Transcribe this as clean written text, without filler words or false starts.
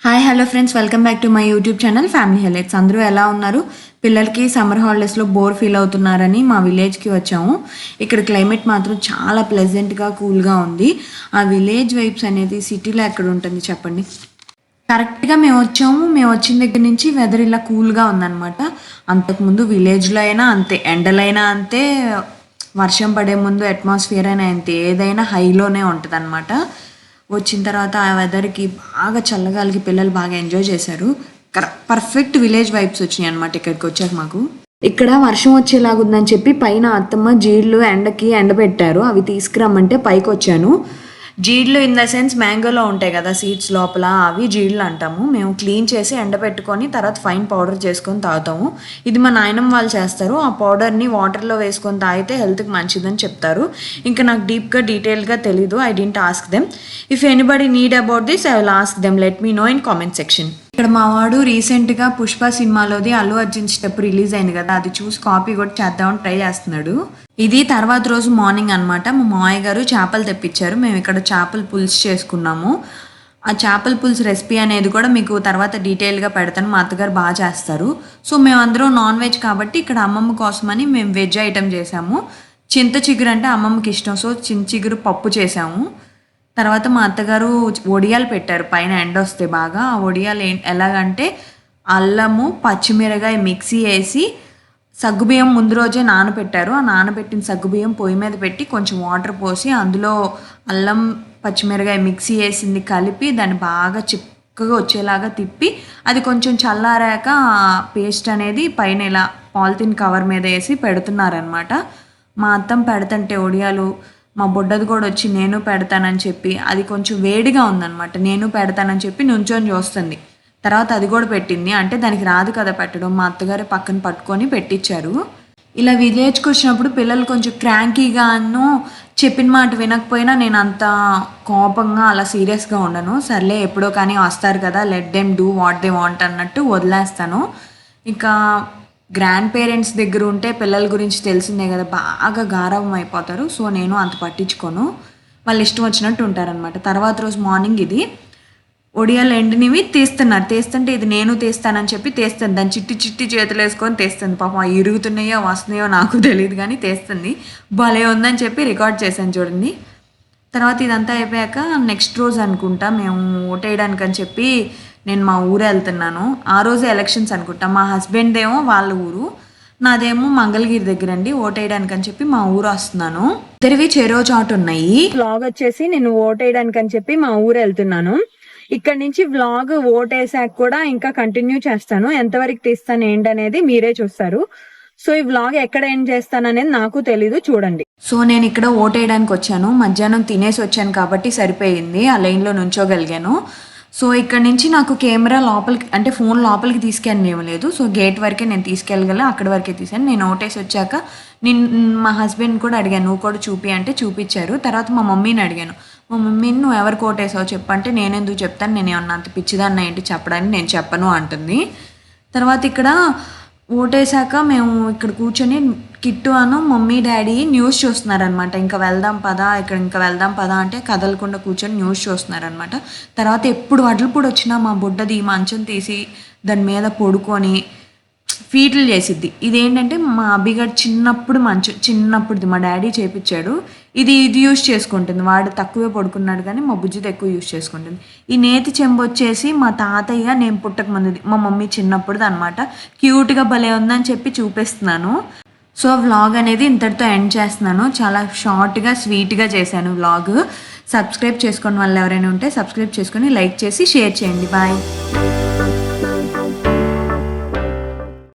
Hi hello friends, welcome back to my YouTube channel family highlights. అందరూ ఎలా ఉన్నారు? పిల్లలకి సమ్మర్ హాలిడేస్లో బోర్ ఫీల్ అవుతున్నారని మా విలేజ్కి వచ్చాము. ఇక్కడ క్లైమేట్ మాత్రం చాలా ప్లెజెంట్గా కూల్గా ఉంది. ఆ విలేజ్ వైబ్స్ అనేది సిటీలో ఎక్కడ ఉంటుంది చెప్పండి. కరెక్ట్గా మేము వచ్చాము. మేము వచ్చిన దగ్గర నుంచి వెదర్ ఇలా కూల్గా ఉందన్నమాట. అంతకుముందు విలేజ్లో అయినా అంతే, ఎండలైనా అంతే, వర్షం పడే ముందు అట్మాస్ఫియర్ అయినా అంతే, ఏదైనా హైలోనే ఉంటుంది అనమాట. వచ్చిన తర్వాత ఆ వెదర్కి బాగా చల్లగాలికి పిల్లలు బాగా ఎంజాయ్ చేశారు. పర్ఫెక్ట్ విలేజ్ వైబ్స్ వచ్చినాయి అనమాట ఇక్కడికి వచ్చాక మాకు. ఇక్కడ వర్షం వచ్చేలాగుందని చెప్పి పైన అత్తమ్మ జీళ్ళు ఎండకి ఎండబెట్టారు. అవి తీసుకురమ్మంటే పైకి వచ్చాను. జీడ్లు ఇన్ ద సెన్స్ మ్యాంగోలో ఉంటాయి కదా సీడ్స్ లోపల, అవి జీడ్లు అంటాము. మేము క్లీన్ చేసి ఎండబెట్టుకొని తర్వాత ఫైన్ పౌడర్ చేసుకొని తాగుతాము. ఇది మా నాయనమ్మ వాళ్ళు చేస్తారు. ఆ పౌడర్ని వాటర్లో వేసుకొని తాగితే హెల్త్కి మంచిదని చెప్తారు. ఇంకా నాకు డీటెయిల్గా తెలీదు. I didn't ask them. If anybody need about this I will ask them. Let me know in comment section. ఇక్కడ మా వాడు రీసెంట్గా పుష్ప సినిమాలోది అల్లు అర్జున్ స్టెప్ రిలీజ్ అయింది కదా, అది చూసి కాపీ కూడా చేద్దామని ట్రై చేస్తున్నాడు. ఇది తర్వాత రోజు మార్నింగ్ అనమాట. మా మామయ్య గారు చేపలు తెప్పించారు. మేము ఇక్కడ చేపల పులుసు చేసుకున్నాము. ఆ చేపల పులుసు రెసిపీ అనేది కూడా మీకు తర్వాత డీటెయిల్గా పెడతాను. మా అత్తగారు బాగా చేస్తారు. సో మేమందరం నాన్ వెజ్ కాబట్టి ఇక్కడ అమ్మమ్మ కోసమని మేము వెజ్ ఐటెం చేసాము. చింత చిగురు అంటే అమ్మమ్మకి ఇష్టం, సో చింత చిగురు పప్పు చేసాము. తర్వాత మా అత్తగారు వడియాలు పెట్టారు పైన ఎండ వస్తే బాగా. ఆ వడియాలు ఎలాగంటే అల్లము పచ్చిమిరకాయ మిక్సీ వేసి సగ్గుబియ్యం ముందు రోజే నానబెట్టారు. ఆ నానబెట్టిన సగ్గుబియ్యం పొయ్యి మీద పెట్టి కొంచెం వాటర్ పోసి అందులో అల్లం పచ్చిమిరకాయ మిక్సీ వేసింది కలిపి దాన్ని బాగా చిక్కగా వచ్చేలాగా తిప్పి అది కొంచెం చల్లారాక పేస్ట్ అనేది పైన ఇలా పాలిథిన్ కవర్ మీద వేసి పెడుతున్నారనమాట. మా అత్తం పెడుతుంటే వడియాలు మా బొడ్డది కూడా వచ్చి నేను పెడతానని చెప్పి, అది కొంచెం వేడిగా ఉందన్నమాట, నేను పెడతానని చెప్పి నుంచొని చూస్తుంది. తర్వాత అది కూడా పెట్టింది. అంటే దానికి రాదు కదా పెట్టడం, మా అత్తగారే పక్కన పట్టుకొని పెట్టించారు. ఇలా విలేజ్కి వచ్చినప్పుడు పిల్లలు కొంచెం క్రాంకీగాను, చెప్పిన మాట వినకపోయినా నేను అంత కోపంగా అలా సీరియస్గా ఉండను. సర్లే ఎప్పుడో కానీ వస్తారు కదా, let them do what they want అన్నట్టు వదిలేస్తాను. ఇంకా గ్రాండ్ పేరెంట్స్ దగ్గర ఉంటే పిల్లల గురించి తెలిసిందే కదా, బాగా గారాబం అయిపోతారు. సో నేను అంత పట్టించుకోను, వాళ్ళు ఇష్టం వచ్చినట్టు ఉంటారనమాట. తర్వాత రోజు మార్నింగ్ ఇది ఒడియాలు ఎండినవి తీస్తుంటే ఇది నేను తీస్తానని చెప్పి తీస్తుంది. దాన్ని చిట్టి చేతులు వేసుకొని తీస్తుంది. పాపం ఇరుగుతున్నాయో వస్తున్నాయో నాకు తెలియదు కానీ తీస్తుంది. భలే ఉందని చెప్పి రికార్డ్ చేశాను చూడండి. తర్వాత ఇదంతా అయిపోయాక నెక్స్ట్ రోజు అనుకుంటా మేము ఓటేయడానికి అని చెప్పి నేను మా ఊరు వెళ్తున్నాను. ఆ రోజే ఎలక్షన్స్ అనుకుంటా. మా హస్బెండ్ ఏమో వాళ్ళ ఊరు, నాదేమో మంగళగిరి దగ్గర అండి. ఓటేయడానికి అని చెప్పి మా ఊరు వస్తున్నాను. ఇద్దరివి చెరో చాటు ఉన్నాయి. వ్లాగ్ వచ్చేసి నేను ఓటేయడానికి అని చెప్పి మా ఊరు వెళ్తున్నాను. ఇక్కడ నుంచి వ్లాగ్ ఓటేసాక కూడా ఇంకా కంటిన్యూ చేస్తాను. ఎంతవరకు తీస్తాను ఏంటనేది మీరే చూస్తారు. సో ఈ వ్లాగ్ ఎక్కడ ఎండ్ చేస్తాను అనేది నాకు తెలీదు, చూడండి. సో నేను ఇక్కడ ఓటేయడానికి వచ్చాను. మధ్యాహ్నం తినేసి వచ్చాను కాబట్టి సరిపోయింది, ఆ లైన్లో నుంచోగలిగాను. సో ఇక్కడ నుంచి నాకు కెమెరా లోపలికి అంటే ఫోన్ లోపలికి తీసుకెళ్ళలేదు. సో గేట్ వరకే నేను తీసుకెళ్ళగల, అక్కడి వరకే తీసాను. నేను ఓటేసి వచ్చాక మా హస్బెండ్ కూడా అడిగాను, నువ్వు కూడా చూపి అంటే చూపించారు. తర్వాత మా మమ్మీని అడిగాను, మా మమ్మీని నువ్వు ఎవరికి ఓటేసావు చెప్పంటే నేను ఎందుకు చెప్తాను, నేను ఏమన్నా అంత పిచ్చిదాన్ని ఏంటి చెప్పడానికి, నేను చెప్పను అంటుంది. తర్వాత ఇక్కడ ఓటేసాక మేము ఇక్కడ కూర్చొని కిట్టు అను మమ్మీ డాడీ న్యూస్ చూస్తున్నారనమాట. ఇంకా వెళ్దాం పదా అంటే కదలకుండా కూర్చొని న్యూస్ చూస్తున్నారనమాట. తర్వాత ఎప్పుడు వడ్లపూడి వచ్చినా మా బుడ్డది మంచం తీసి దాని మీద పడుకొని ఫీట్లు చేసిద్ది. ఇదేంటంటే మా అభిగడ్ చిన్నప్పుడుది మా డాడీ చేపించాడు. ఇది యూజ్ చేసుకుంటుంది. వాడు తక్కువే పడుకున్నాడు కానీ మా బుజ్జిది ఎక్కువ యూజ్ చేసుకుంటుంది. ఈ నేతి చెంబు వచ్చేసి మా తాతయ్య నేను పుట్టక ముందుది, మా మమ్మీ చిన్నప్పుడుది అనమాట. క్యూట్గా భలే ఉందని చెప్పి చూపిస్తున్నాను. సో వ్లాగ్ అనేది ఇంతటితో ఎండ్ చేస్తున్నాను. చాలా షార్ట్గా స్వీట్గా చేశాను వ్లాగ్. సబ్స్క్రైబ్ చేసుకోండి, వాళ్ళు ఎవరైనా ఉంటే సబ్స్క్రైబ్ చేసుకొని లైక్ చేసి షేర్ చేయండి. బాయ్.